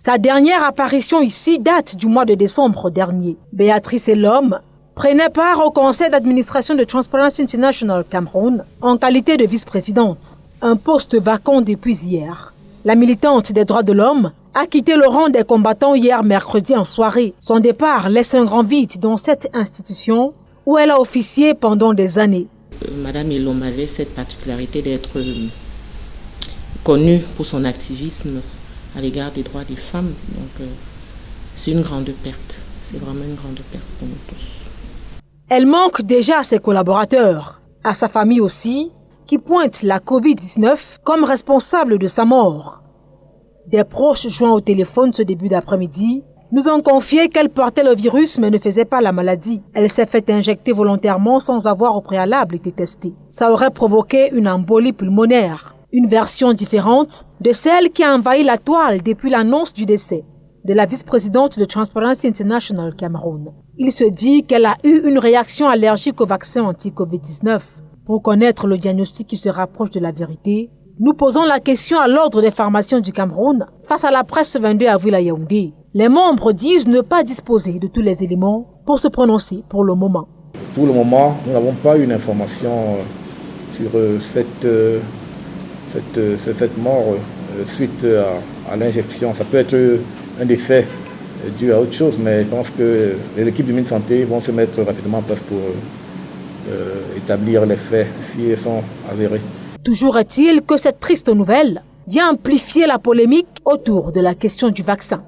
Sa dernière apparition ici date du mois de décembre dernier. Béatrice Elom prenait part au conseil d'administration de Transparency International Cameroun en qualité de vice-présidente, un poste vacant depuis hier. La militante des droits de l'homme a quitté le rang des combattants hier mercredi en soirée. Son départ laisse un grand vide dans cette institution où elle a officié pendant des années. Madame Elom avait cette particularité d'être connue pour son activisme à l'égard des droits des femmes. Donc c'est une grande perte. C'est vraiment une grande perte pour nous tous. Elle manque déjà à ses collaborateurs, à sa famille aussi, qui pointe la Covid-19 comme responsable de sa mort. Des proches joints au téléphone ce début d'après-midi nous ont confié qu'elle portait le virus mais ne faisait pas la maladie. Elle s'est fait injecter volontairement sans avoir au préalable été testée. Ça aurait provoqué une embolie pulmonaire, une version différente de celle qui a envahi la toile depuis l'annonce du décès de la vice-présidente de Transparency International Cameroun. Il se dit qu'elle a eu une réaction allergique au vaccin anti-Covid-19. Pour connaître le diagnostic qui se rapproche de la vérité, nous posons la question à l'Ordre des pharmaciens du Cameroun face à la presse ce 22 avril à Yaoundé. Les membres disent ne pas disposer de tous les éléments pour se prononcer pour le moment. Pour le moment, nous n'avons pas une information sur cette mort suite à l'injection. Ça peut être un décès dû à autre chose, mais je pense que les équipes du ministère de la Santé vont se mettre rapidement en place pour établir les faits si ils sont avérés. Toujours est-il que cette triste nouvelle vient amplifier la polémique autour de la question du vaccin.